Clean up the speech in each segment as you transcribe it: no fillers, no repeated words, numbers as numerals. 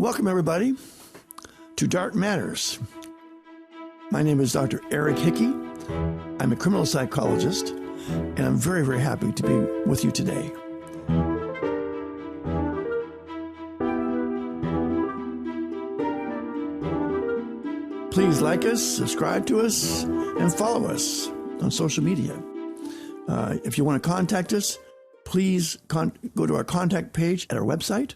Welcome, everybody, to Dark Matters. My name is Dr. Eric Hickey. I'm a criminal psychologist, and I'm very, very happy to be with you today. Please like us, subscribe to us, and follow us on social media. If you want to contact us, please go to our contact page at our website,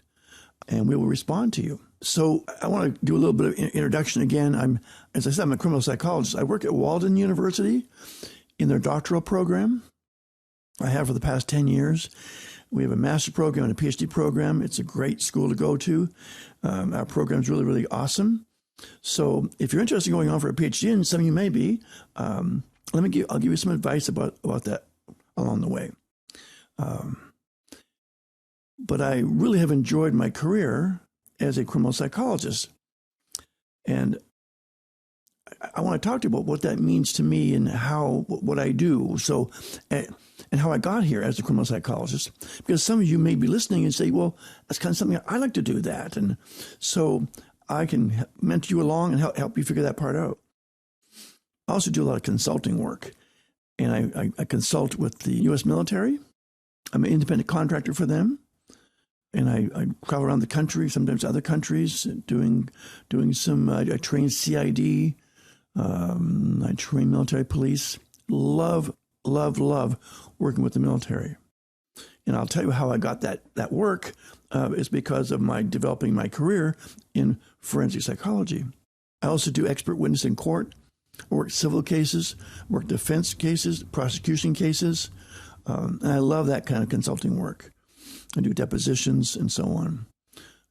and we will respond to you. So I want to do a little bit of introduction again. As I said, I'm a criminal psychologist. I work at Walden University in their doctoral program. I have for the past 10 years. We have a master's program and a PhD program. It's a great school to go to. Our program is really, really awesome. So if you're interested in going on for a PhD, and some of you may be, I'll give you some advice about that along the way. But I really have enjoyed my career as a criminal psychologist. And I want to talk to you about what that means to me and what I do. So, and how I got here as a criminal psychologist, because some of you may be listening and say, well, that's kind of something I like to do that. And so I can mentor you along and help you figure that part out. I also do a lot of consulting work, and I consult with the U.S. military. I'm an independent contractor for them. And I travel around the country, sometimes other countries, doing some, I train CID, I train military police. Love working with the military. And I'll tell you how I got that work is because of developing my career in forensic psychology. I also do expert witness in court. I work civil cases, work defense cases, prosecution cases. And I love that kind of consulting work. I do depositions and so on.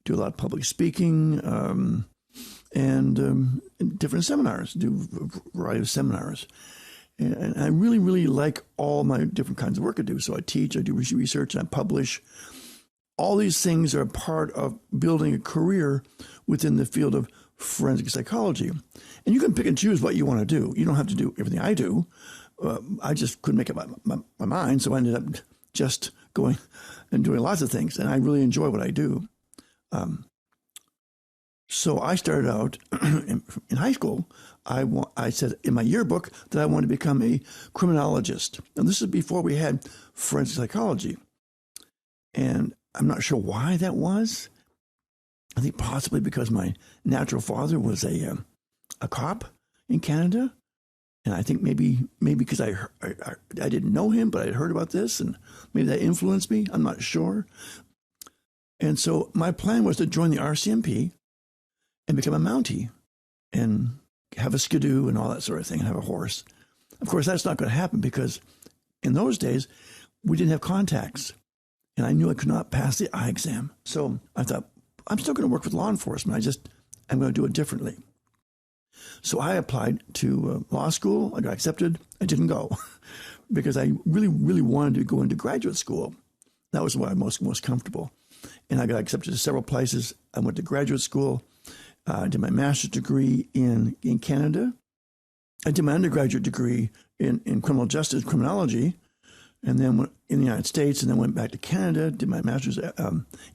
Do a lot of public speaking and different seminars. Do a variety of seminars. And I really, really like all my different kinds of work I do. So I teach, I do research, and I publish. All these things are part of building a career within the field of forensic psychology. And you can pick and choose what you want to do. You don't have to do everything I do. I just couldn't make up my mind, so I ended up just going and doing lots of things, and I really enjoy what I do. So I started out in high school. I said in my yearbook that I wanted to become a criminologist, and this is before we had forensic psychology. And I'm not sure why that was. I think possibly because my natural father was a cop in Canada. And I think maybe because I didn't know him, but I had heard about this, and maybe that influenced me. I'm not sure. And so my plan was to join the RCMP and become a Mountie and have a skidoo and all that sort of thing and have a horse. Of course, that's not going to happen because in those days, we didn't have contacts. And I knew I could not pass the eye exam. So I thought, I'm still going to work with law enforcement. I'm going to do it differently. So I applied to law school. I got accepted. I didn't go because I really, really wanted to go into graduate school. That was where I was most comfortable. And I got accepted to several places. I went to graduate school. I did my master's degree in Canada. I did my undergraduate degree in criminal justice, criminology, and then went in the United States, and then went back to Canada, did my master's at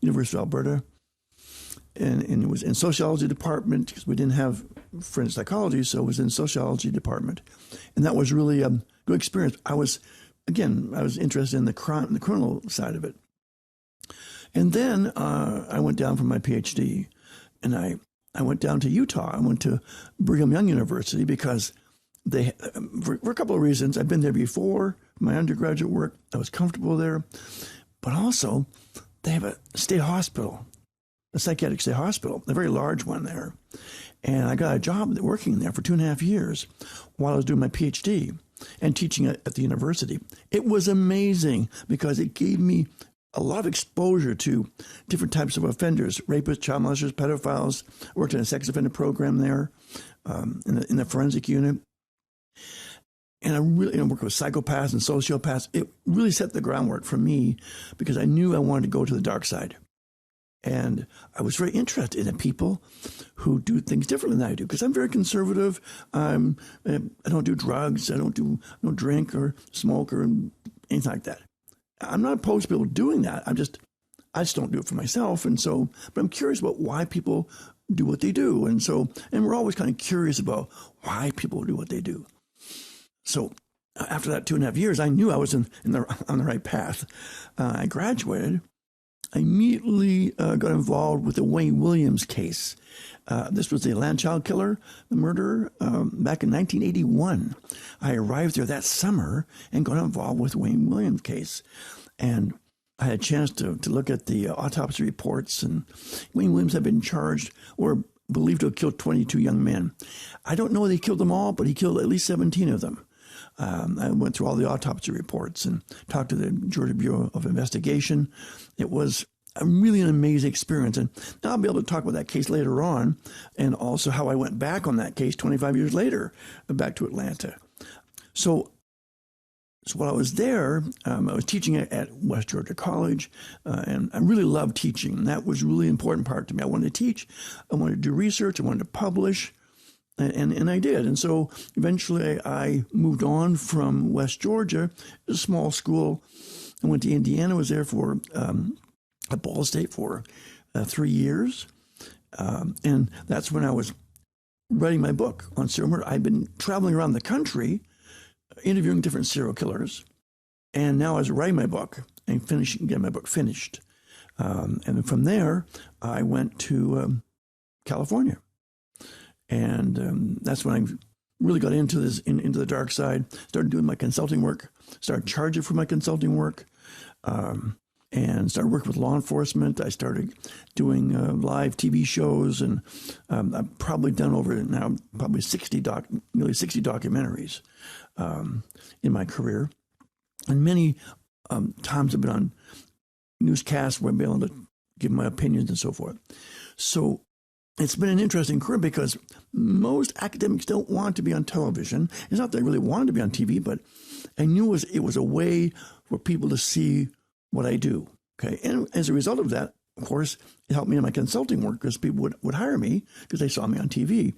University of Alberta. And it was in sociology department because we didn't have forensic psychology, so it was in sociology department. And that was really a good experience. I was interested in the criminal side of it. And then I went down for my PhD, and I went down to Utah. I went to Brigham Young University because for a couple of reasons. I've been there before, my undergraduate work. I was comfortable there. But also, they have a state hospital, a psychiatric state hospital, a very large one there. And I got a job working there for 2.5 years while I was doing my PhD and teaching at the university. It was amazing because it gave me a lot of exposure to different types of offenders, rapists, child molesters, pedophiles. I worked in a sex offender program there in the forensic unit. And I really worked with psychopaths and sociopaths. It really set the groundwork for me because I knew I wanted to go to the dark side. And I was very interested in the people who do things differently than I do because I'm very conservative. I don't do drugs. I don't drink or smoke or anything like that. I'm not opposed to people doing that. I just don't do it for myself. And so, but I'm curious about why people do what they do. And so, and we're always kind of curious about why people do what they do. So after that 2.5 years, I knew I was on the right path. I graduated. I immediately got involved with the Wayne Williams case. This was the Atlanta child killer, the murderer, back in 1981. I arrived there that summer and got involved with Wayne Williams case. And I had a chance to look at the autopsy reports, and Wayne Williams had been charged or believed to have killed 22 young men. I don't know that he killed them all, but he killed at least 17 of them. I went through all the autopsy reports and talked to the Georgia Bureau of Investigation. It was really an amazing experience. And now I'll be able to talk about that case later on, and also how I went back on that case 25 years later, back to Atlanta. So while I was there, I was teaching at West Georgia College, and I really loved teaching. And that was a really important part to me. I wanted to teach, I wanted to do research, I wanted to publish, and I did. And so eventually I moved on from West Georgia, a small school. I went to Indiana, was there for at Ball State for 3 years. And that's when I was writing my book on serial murder. I'd been traveling around the country, interviewing different serial killers. And now I was writing my book and getting my book finished. And then from there, I went to California. And that's when I really got into this, into the dark side, started doing my consulting work, started charging for my consulting work, and started working with law enforcement. I started doing live TV shows, and I've probably done over now probably nearly 60 documentaries in my career. And many times I've been on newscasts where I've been able to give my opinions and so forth. So it's been an interesting career because most academics don't want to be on television. It's not that I really wanted to be on TV, but I knew it was a way for people to see what I do. Okay. And as a result of that, of course, it helped me in my consulting work because people would hire me because they saw me on TV.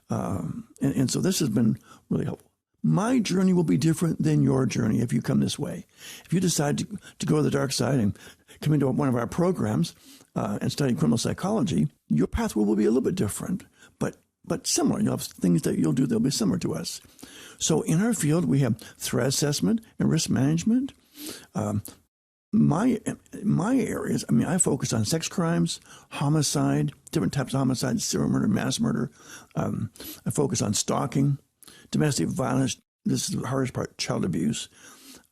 And so this has been really helpful. My journey will be different than your journey if you come this way. If you decide to go to the dark side and come into one of our programs and study criminal psychology, your pathway will be a little bit different, but similar. You'll have things that you'll do that'll be similar to us. So in our field, we have threat assessment and risk management. My areas, I focus on sex crimes, homicide, different types of homicide, serial murder, mass murder. I focus on stalking, domestic violence. This is the hardest part, child abuse.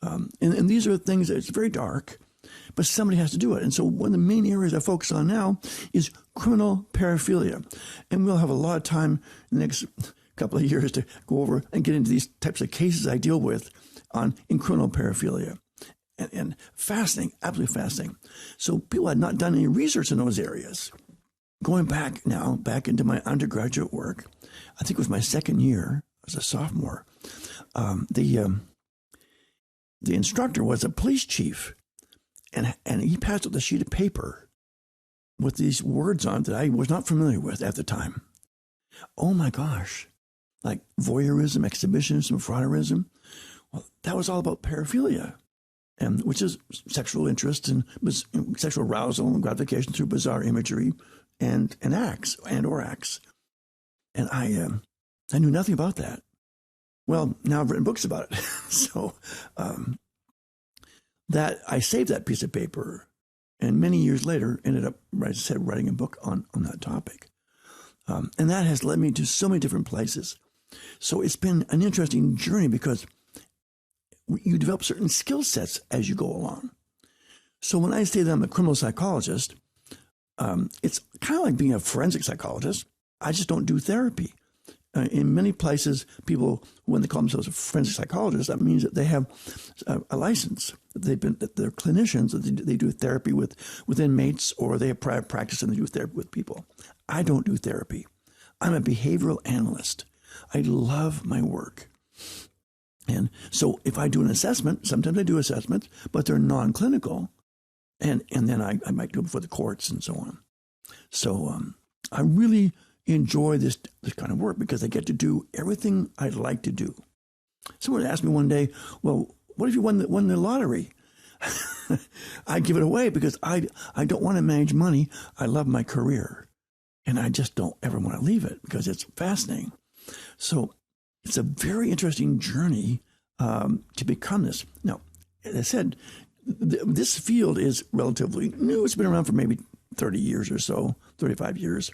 And these are things that it's very dark, but somebody has to do it. And so one of the main areas I focus on now is criminal paraphilia. And we'll have a lot of time in the next couple of years to go over and get into these types of cases I deal with in criminal paraphilia. And fascinating, absolutely fascinating. So people had not done any research in those areas. Going back into my undergraduate work, I think it was my second year as a sophomore. The instructor was a police chief, and he passed out a sheet of paper with these words on it that I was not familiar with at the time. Oh my gosh, like voyeurism, exhibitionism, frauderism. Well, that was all about paraphilia. Which is sexual interest and sexual arousal and gratification through bizarre imagery and acts. And I knew nothing about that. Well, now I've written books about it. So that I saved that piece of paper, and many years later ended up, as I said, writing a book on that topic. And that has led me to so many different places. So it's been an interesting journey because you develop certain skill sets as you go along. So when I say that I'm a criminal psychologist, it's kind of like being a forensic psychologist. I just don't do therapy. In many places, people, when they call themselves a forensic psychologist, that means that they have a license, that they're clinicians, that they do therapy with inmates, or they have private practice and they do therapy with people. I don't do therapy. I'm a behavioral analyst. I love my work. And so if I do an assessment, sometimes I do assessments, but they're non-clinical. And then I might do it before the courts and so on. So I really enjoy this kind of work because I get to do everything I'd like to do. Someone asked me one day, well, what if you won the lottery? I give it away because I don't want to manage money. I love my career. And I just don't ever want to leave it because it's fascinating. So it's a very interesting journey to become this. Now, as I said, this field is relatively new. It's been around for maybe 30 years or so, 35 years,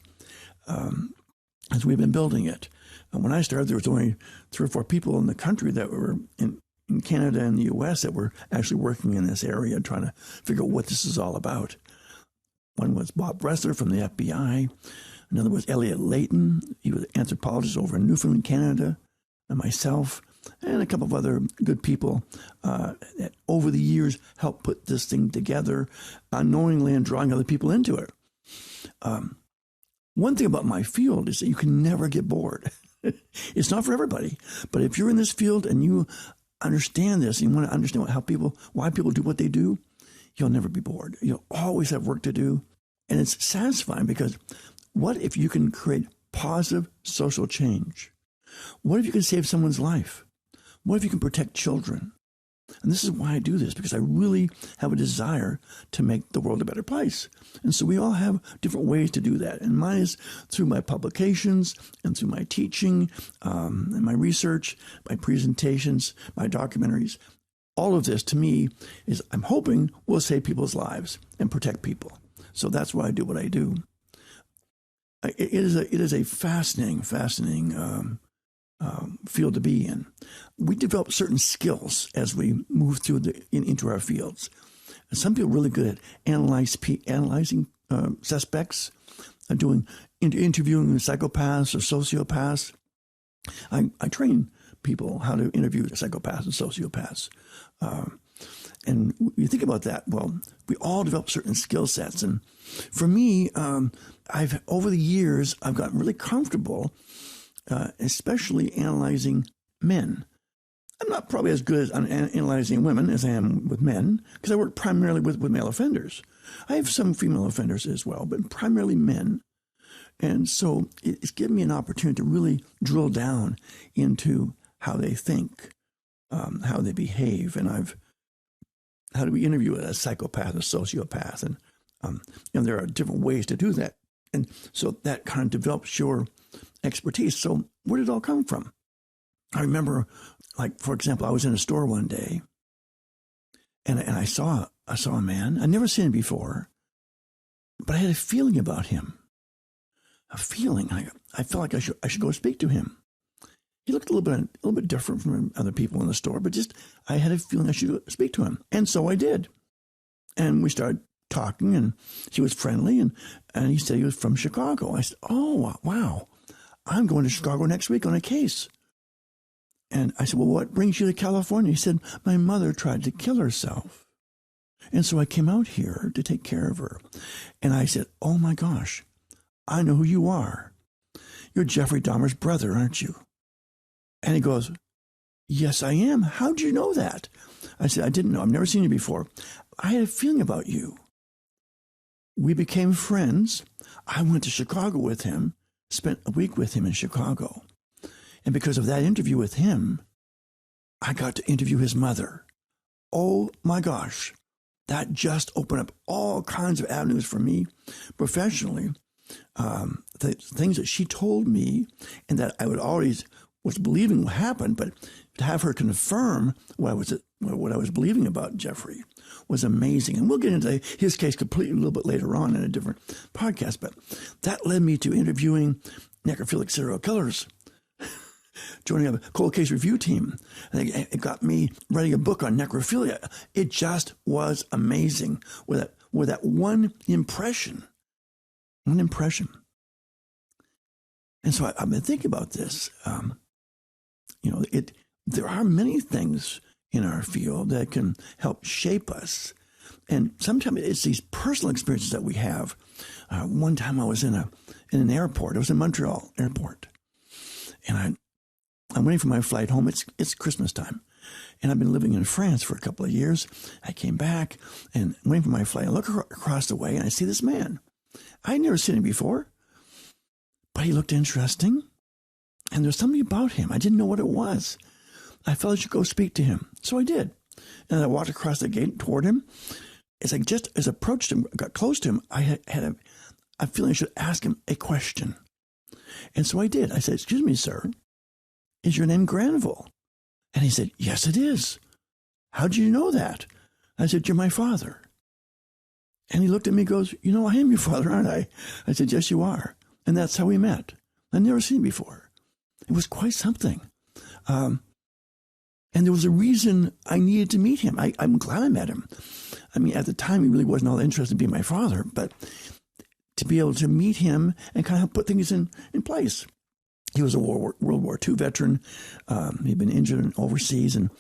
as we've been building it. And when I started, there was only 3 or 4 people in the country that were in Canada and the U.S. that were actually working in this area, trying to figure out what this is all about. One was Bob Bressler from the FBI. Another was Elliot Layton. He was an anthropologist over in Newfoundland, Canada, and myself, and a couple of other good people that over the years helped put this thing together unknowingly and drawing other people into it. One thing about my field is that you can never get bored. It's not for everybody, but if you're in this field and you understand this, and you want to understand why people do what they do, you'll never be bored. You'll always have work to do. And it's satisfying because what if you can create positive social change? What if you can save someone's life? What if you can protect children? And this is why I do this, because I really have a desire to make the world a better place. And so we all have different ways to do that. And mine is through my publications and through my teaching and my research, my presentations, my documentaries. All of this, to me, is I'm hoping will save people's lives and protect people. So that's why I do what I do. It is a fascinating field to be in. We develop certain skills as we move through into our fields. And some people are really good at analyzing suspects, interviewing psychopaths or sociopaths. I train people how to interview psychopaths and sociopaths. And you think about that, well, we all develop certain skill sets. And for me, over the years, I've gotten really comfortable, especially analyzing men. I'm not probably as good at analyzing women as I am with men, because I work primarily with male offenders. I have some female offenders as well, but primarily men. And so it's given me an opportunity to really drill down into how they think, how they behave, and how do we interview a psychopath, a sociopath, and there are different ways to do that, and so that kind of develops your expertise. So where did it all come from? I remember, like for example, I was in a store one day, and I saw a man I'd never seen him before, but I had a feeling about him. A feeling. I felt like I should go speak to him. He looked a little bit different from other people in the store, but just I had a feeling I should speak to him, and so I did. And we started talking, and he was friendly, and he said he was from Chicago. I said, "Oh, wow, I'm going to Chicago next week on a case." And I said, "Well, what brings you to California?" He said, "My mother tried to kill herself, and so I came out here to take care of her." And I said, "Oh my gosh, I know who you are. You're Jeffrey Dahmer's brother, aren't you?" And he goes, "Yes, I am. How'd you know that?" I said, "I didn't know. I've never seen you before. I had a feeling about you." We became friends. I went to Chicago with him, spent a week with him in Chicago. And because of that interview with him, I got to interview his mother. Oh my gosh, that just opened up all kinds of avenues for me professionally. The things that she told me and that I was believing would happen, but to have her confirm what I was believing about Jeffrey was amazing. And we'll get into his case completely a little bit later on in a different podcast, but that led me to interviewing necrophilic serial killers, joining a cold case review team. And it got me writing a book on necrophilia. It just was amazing with that one impression. And so I've been thinking about this. There are many things in our field that can help shape us. And sometimes it's these personal experiences that we have. One time I was in an airport. I was in Montreal airport. And I'm waiting for my flight home. It's Christmas time. And I've been living in France for a couple of years. I came back and waiting for my flight. I look across the way and I see this man. I'd never seen him before, but he looked interesting. And there's something about him. I didn't know what it was. I felt I should go speak to him. So I did. And I walked across the gate toward him. As I approached him, got close to him, I had a feeling I should ask him a question. And so I did. I said, "Excuse me, sir, is your name Granville?" And he said, "Yes, it is." "How did you know that?" I said, "You're my father." And he looked at me and goes, "You know, I am your father, aren't I?" I said, "Yes, you are." And that's how we met. I'd never seen him before. It was quite something. And there was a reason I needed to meet him. I'm glad I met him. I mean, at the time, he really wasn't all that interested in being my father, but to be able to meet him and kind of put things in place. He was a World War II veteran. He'd been injured overseas, and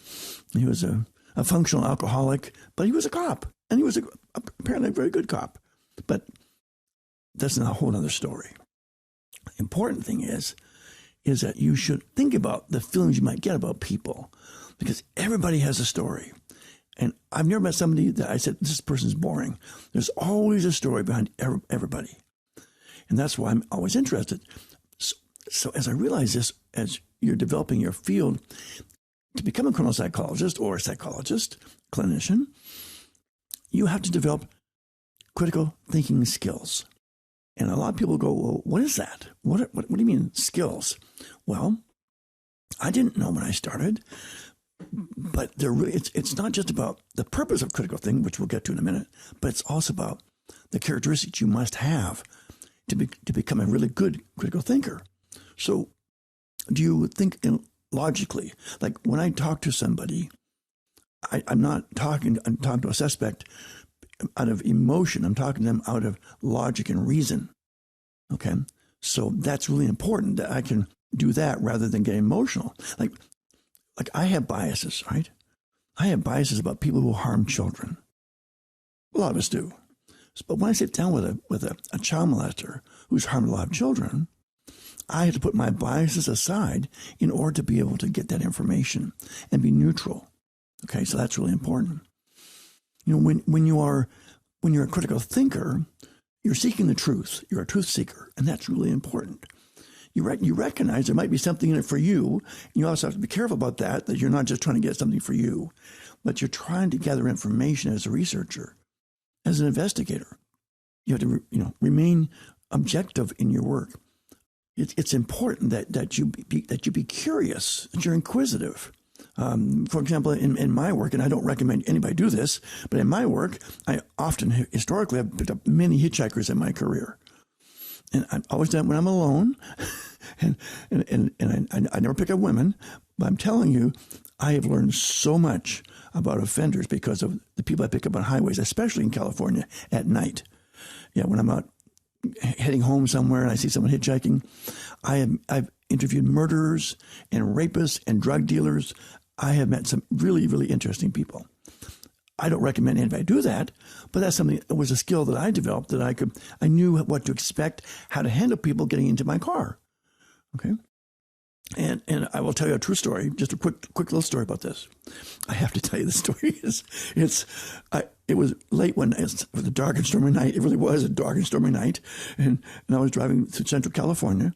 he was a functional alcoholic, but he was a cop, and he was apparently a very good cop. But that's not a whole other story. The important thing is that you should think about the feelings you might get about people, because everybody has a story. And I've never met somebody that I said, "This person's boring." There's always a story behind everybody. And that's why I'm always interested. So as I realize this, as you're developing your field, to become a criminal psychologist or a psychologist, clinician, you have to develop critical thinking skills. And a lot of people go, "Well, what is that? What do you mean skills?" Well, I didn't know when I started, but it's not just about the purpose of critical thinking, which we'll get to in a minute, but it's also about the characteristics you must have to become a really good critical thinker. So do you think logically? Like when I talk to somebody, I'm talking to a suspect out of emotion. I'm talking to them out of logic and reason. Okay? So that's really important that I can do that rather than get emotional. Like I have biases, right? I have biases about people who harm children. A lot of us do. But when I sit down with a child molester who's harmed a lot of children, I have to put my biases aside in order to be able to get that information and be neutral. Okay, so that's really important. You know, when you're a critical thinker, you're seeking the truth. You're a truth seeker, and that's really important. You recognize there might be something in it for you. And you also have to be careful about that you're not just trying to get something for you, but you're trying to gather information as a researcher, as an investigator. You have to remain objective in your work. It's important that you be curious, that you're inquisitive. For example, in my work, and I don't recommend anybody do this, but in my work, I often historically have picked up many hitchhikers in my career. And I've always done it when I'm alone, and I never pick up women. But I'm telling you, I have learned so much about offenders because of the people I pick up on highways, especially in California at night. Yeah, when I'm out heading home somewhere and I see someone hitchhiking, I've interviewed murderers and rapists and drug dealers. I have met some really, really interesting people. I don't recommend anybody do that, but that's something that was a skill that I developed that I knew what to expect, how to handle people getting into my car. Okay. And I will tell you a true story, just a quick little story about this. I have to tell you the story. It was late one night. It was a dark and stormy night. It really was a dark and stormy night. And I was driving through Central California,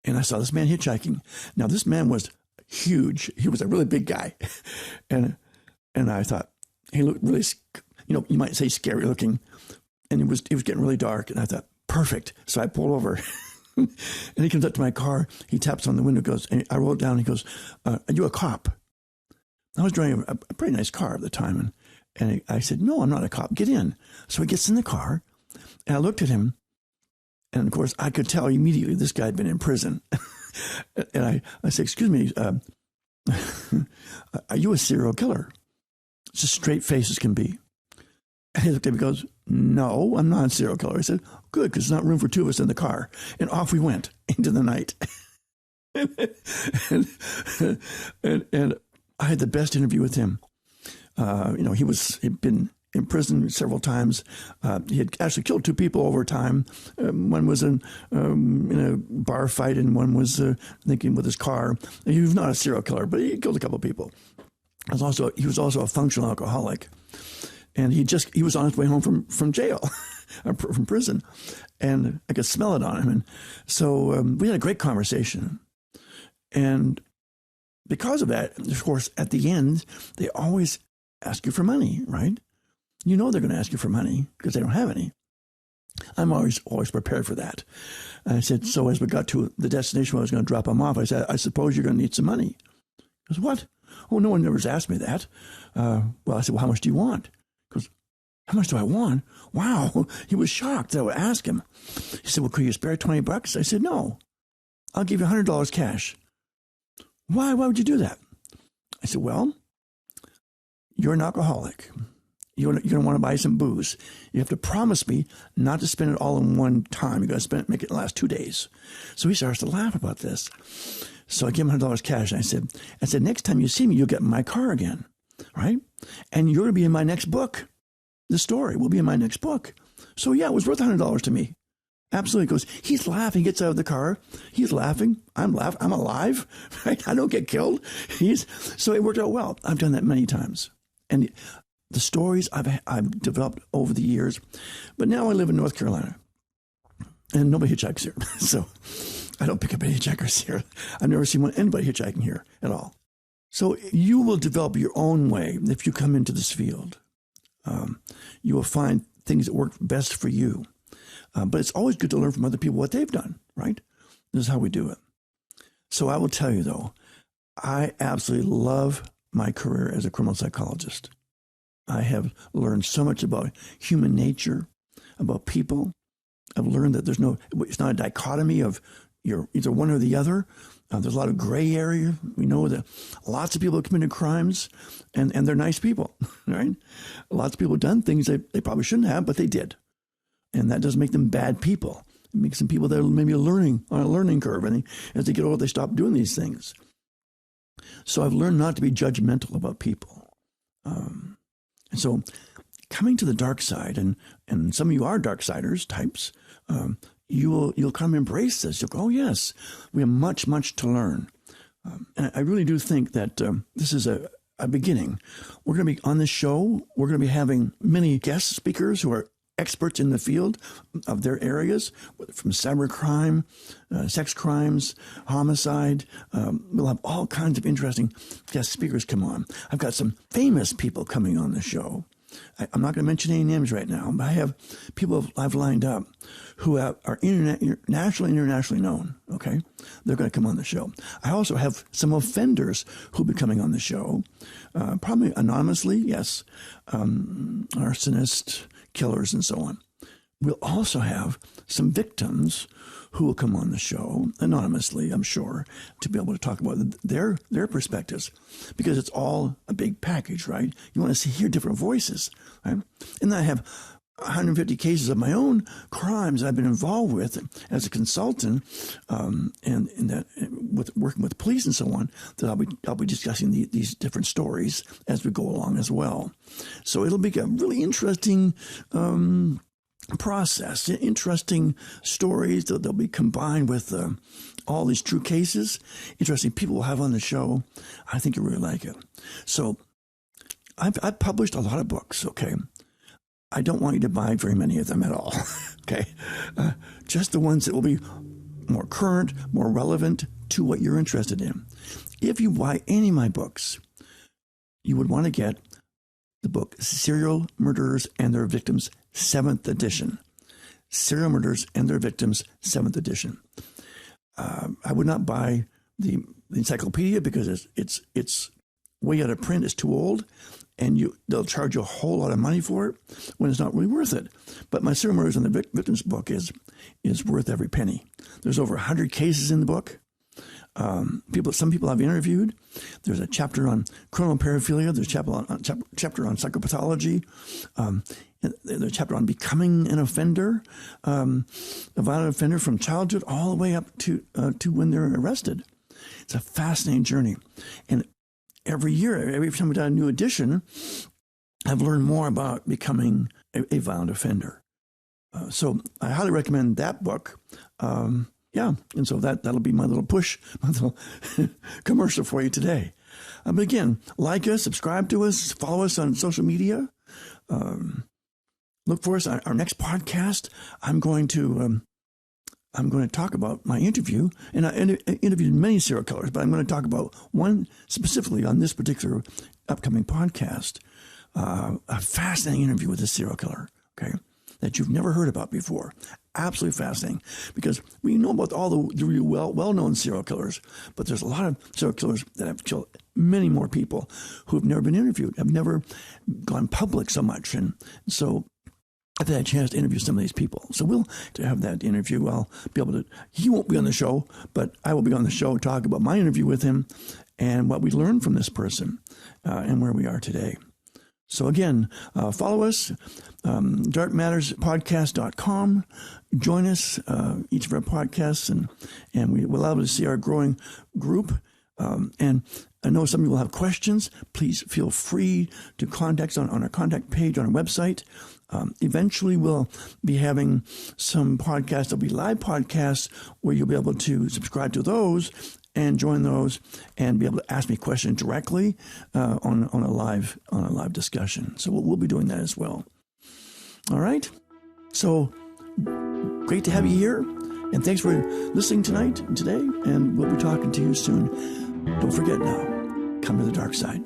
and I saw this man hitchhiking. Now, this man was huge. He was a really big guy. And I thought, he looked really, you might say scary looking. And it was getting really dark. And I thought, perfect. So I pulled over. And he comes up to my car. He taps on the window, goes, and I roll it down. He goes, "Are you a cop?" I was driving a pretty nice car at the time. And I said, "No, I'm not a cop. Get in." So he gets in the car, and I looked at him. And of course, I could tell immediately this guy had been in prison. And I said, "Excuse me, are you a serial killer?" It's as straight face as can be. And he looked at me and goes, "No, I'm not a serial killer." I said, "Good, because there's not room for two of us in the car." And off we went into the night. and I had the best interview with him. He'd been in prison several times. He had actually killed two people over time. One was in a bar fight, and one was thinking with his car. He was not a serial killer, but he killed a couple of people. He was also a functional alcoholic. And he was on his way home from jail, from prison, and I could smell it on him. And so we had a great conversation. And because of that, of course, at the end, they always ask you for money, right? You know they're going to ask you for money because they don't have any. I'm always prepared for that. And I said, so as we got to the destination where I was going to drop them off, I said, I suppose you're going to need some money. He goes, what? Oh, no one ever has asked me that. Well, I said, well, how much do you want? He goes, how much do I want? Wow. He was shocked that I would ask him. He said, well, could you spare $20? I said, no, I'll give you $100 cash. Why? Why would you do that? I said, well, you're an alcoholic. You're going to want to buy some booze. You have to promise me not to spend it all in one time. You're going to make it last 2 days. So he starts to laugh about this. So I give him $100 cash. And I said, next time you see me, you'll get in my car again, right? And you're going to be in my next book. The story will be in my next book. So yeah, it was worth $100 to me. Absolutely. He goes, he's laughing. He gets out of the car. He's laughing. I'm laughing. I'm alive, right? I don't get killed. So it worked out well. I've done that many times. And the stories I've developed over the years. But now I live in North Carolina, and nobody hitchhikes here. So I don't pick up any hitchhikers here. I've never seen anybody hitchhiking here at all. So you will develop your own way if you come into this field. You will find things that work best for you. But it's always good to learn from other people what they've done, right? This is how we do it. So I will tell you, though, I absolutely love my career as a criminal psychologist. I have learned so much about human nature, about people. I've learned that it's not a dichotomy of you're either one or the other. There's a lot of gray area. We know that lots of people have committed crimes, and they're nice people, right? Lots of people have done things they probably shouldn't have, but they did. And that doesn't make them bad people. It makes them people that are maybe learning on a learning curve. And as they get older, they stop doing these things. So I've learned not to be judgmental about people. And so coming to the dark side, and some of you are dark siders types, you'll come embrace this. You'll go, oh, yes, we have much, much to learn. And I really do think that this is a beginning. We're going to be on this show. We're going to be having many guest speakers who are experts in the field of their areas, from cybercrime, sex crimes, homicide. We'll have all kinds of interesting guest speakers come on. I've got some famous people coming on the show. I'm not going to mention any names right now, but I have people I've lined up who are nationally and internationally known, okay? They're going to come on the show. I also have some offenders who'll be coming on the show, probably anonymously, yes, arsonists, killers, and so on. We'll also have some victims who will come on the show anonymously, I'm sure, to be able to talk about their perspectives, because it's all a big package, right? You want to hear different voices, right? And then I have 150 cases of my own crimes I've been involved with as a consultant, and that with working with police and so on, that I'll be discussing these different stories as we go along as well. So it'll be a really interesting process, interesting stories that they'll be combined with all these true cases, interesting people we'll have on the show. I think you'll really like it. So I've published a lot of books, okay? I don't want you to buy very many of them at all, okay? Just the ones that will be more current, more relevant to what you're interested in. If you buy any of my books, you would want to get the book Serial Murderers and Their Victims, 7th edition. Serial Murderers and Their Victims, 7th edition. I would not buy the encyclopedia because it's way out of print. It's too old, and they'll charge you a whole lot of money for it when it's not really worth it. But my Serial Murderers and Their Victims book is worth every penny. There's over 100 cases in the book. Some people I've interviewed. There's a chapter on criminal paraphilia. There's a chapter on psychopathology. There's a chapter on becoming an offender, a violent offender from childhood all the way up to when they're arrested. It's a fascinating journey. And every year, every time we do a new edition, I've learned more about becoming a violent offender. So I highly recommend that book. Yeah, and so that'll be my little push, my little commercial for you today. But again, like us, subscribe to us, follow us on social media. Look for us on our next podcast. I'm going to talk about my interview, and I interviewed many serial killers, but I'm going to talk about one specifically on this particular upcoming podcast. a fascinating interview with a serial killer, okay, that you've never heard about before. Absolutely fascinating, because we know about all the really well-known serial killers, but there's a lot of serial killers that have killed many more people who have never been interviewed, have never gone public so much. And so I've had a chance to interview some of these people. So we'll have that interview. I'll be able to, he won't be on the show, but I will be on the show and talk about my interview with him and what we learned from this person and where we are today. So again, follow us, darkmatterspodcast.com. Join us, each of our podcasts, and we will allow to see our growing group. And I know some of you will have questions. Please feel free to contact us on our contact page on our website. Eventually, we'll be having some podcasts. There'll be live podcasts where you'll be able to subscribe to those and join those and be able to ask me questions directly on a live discussion. So we'll be doing that as well. All right. So great to have you here, and thanks for listening today. And we'll be talking to you soon. Don't forget now, come to the dark side.